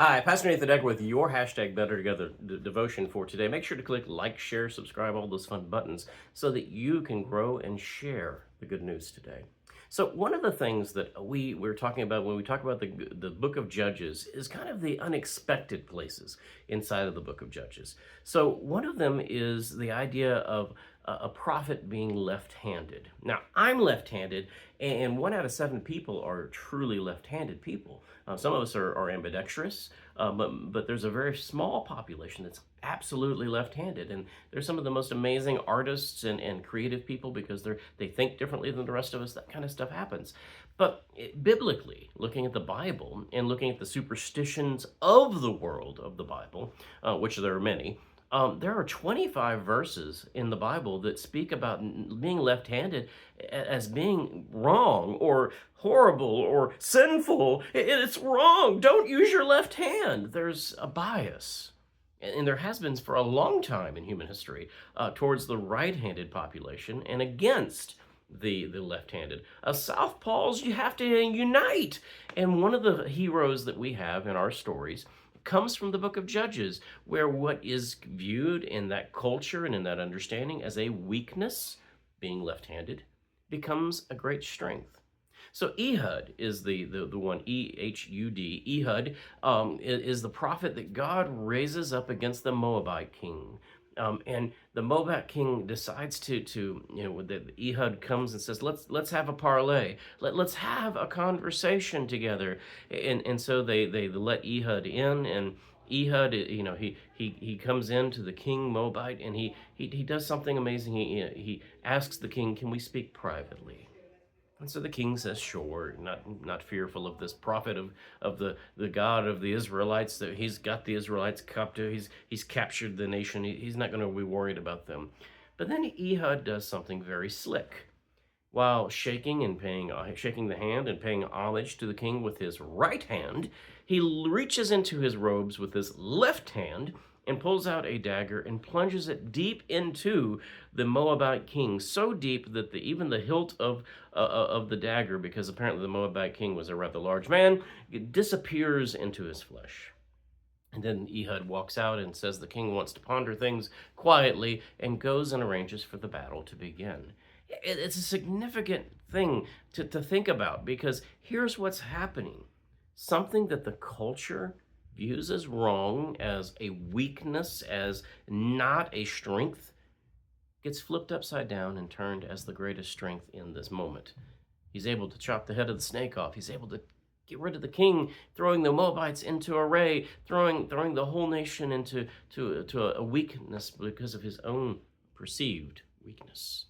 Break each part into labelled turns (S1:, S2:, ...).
S1: Hi, Pastor Nathan Decker with your hashtag Better Together devotion for today. Make sure to click like, share, subscribe, all those fun buttons so that you can grow and share the good news today. So one of the things that we're talking about when we talk about the book of Judges is kind of the unexpected places inside of the book of Judges. So one of them is the idea of a prophet being left-handed. Now, I'm left-handed, and 1 out of 7 people are truly left-handed people. Some of us are ambidextrous, but there's a very small population that's absolutely left-handed, and they're some of the most amazing artists and creative people because they think differently than the rest of us. That kind of stuff happens. But biblically, looking at the Bible and looking at the superstitions of the world of the Bible, which there are many, there are 25 verses in the Bible that speak about being left-handed as being wrong or horrible or sinful. It's wrong. Don't use your left hand. There's a bias. And there has been for a long time in human history towards the right-handed population and against the left-handed. Southpaws, you have to unite. And one of the heroes that we have in our stories comes from the book of Judges, where what is viewed in that culture and in that understanding as a weakness, being left-handed, becomes a great strength. So Ehud is the one, Ehud. Ehud is the prophet that God raises up against the Moabite king. And the Moabite king decides that Ehud comes and says, let's have a parlay. Let's have a conversation together. And so they let Ehud in, and Ehud, he comes into the king Moabite, and he does something amazing. He asks the king, "Can we speak privately?" And so the king says, sure, not fearful of this prophet of the God of the Israelites, that he's got the Israelites captive, he's captured the nation, he's not going to be worried about them. But then Ehud does something very slick. While shaking the hand and paying homage to the king with his right hand, he reaches into his robes with his left hand and pulls out a dagger and plunges it deep into the Moabite king, so deep that even the hilt of the dagger, because apparently the Moabite king was a rather large man, it disappears into his flesh. And then Ehud walks out and says the king wants to ponder things quietly and goes and arranges for the battle to begin. It's a significant thing to think about, because here's what's happening. Something that the culture views as wrong, as a weakness, as not a strength, gets flipped upside down and turned as the greatest strength in this moment. He's able to chop the head of the snake off. He's able to get rid of the king, throwing the Moabites into array, throwing the whole nation into a weakness because of his own perceived weakness.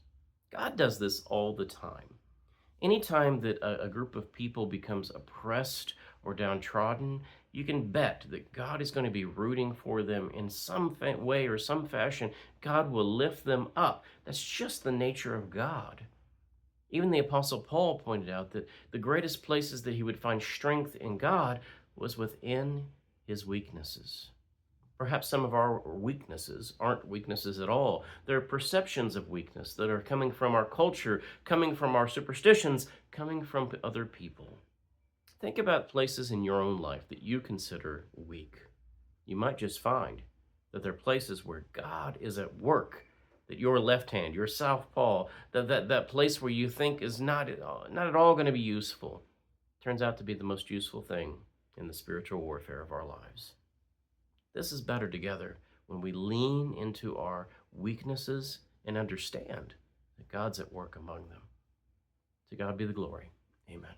S1: God does this all the time. Anytime that a group of people becomes oppressed or downtrodden, you can bet that God is going to be rooting for them in some way or some fashion. God will lift them up. That's just the nature of God. Even the Apostle Paul pointed out that the greatest places that he would find strength in God was within his weaknesses. Perhaps some of our weaknesses aren't weaknesses at all. They're perceptions of weakness that are coming from our culture, coming from our superstitions, coming from other people. Think about places in your own life that you consider weak. You might just find that they're places where God is at work, that your left hand, your southpaw, that place where you think is not at all going to be useful, turns out to be the most useful thing in the spiritual warfare of our lives. This is better together when we lean into our weaknesses and understand that God's at work among them. To God be the glory. Amen.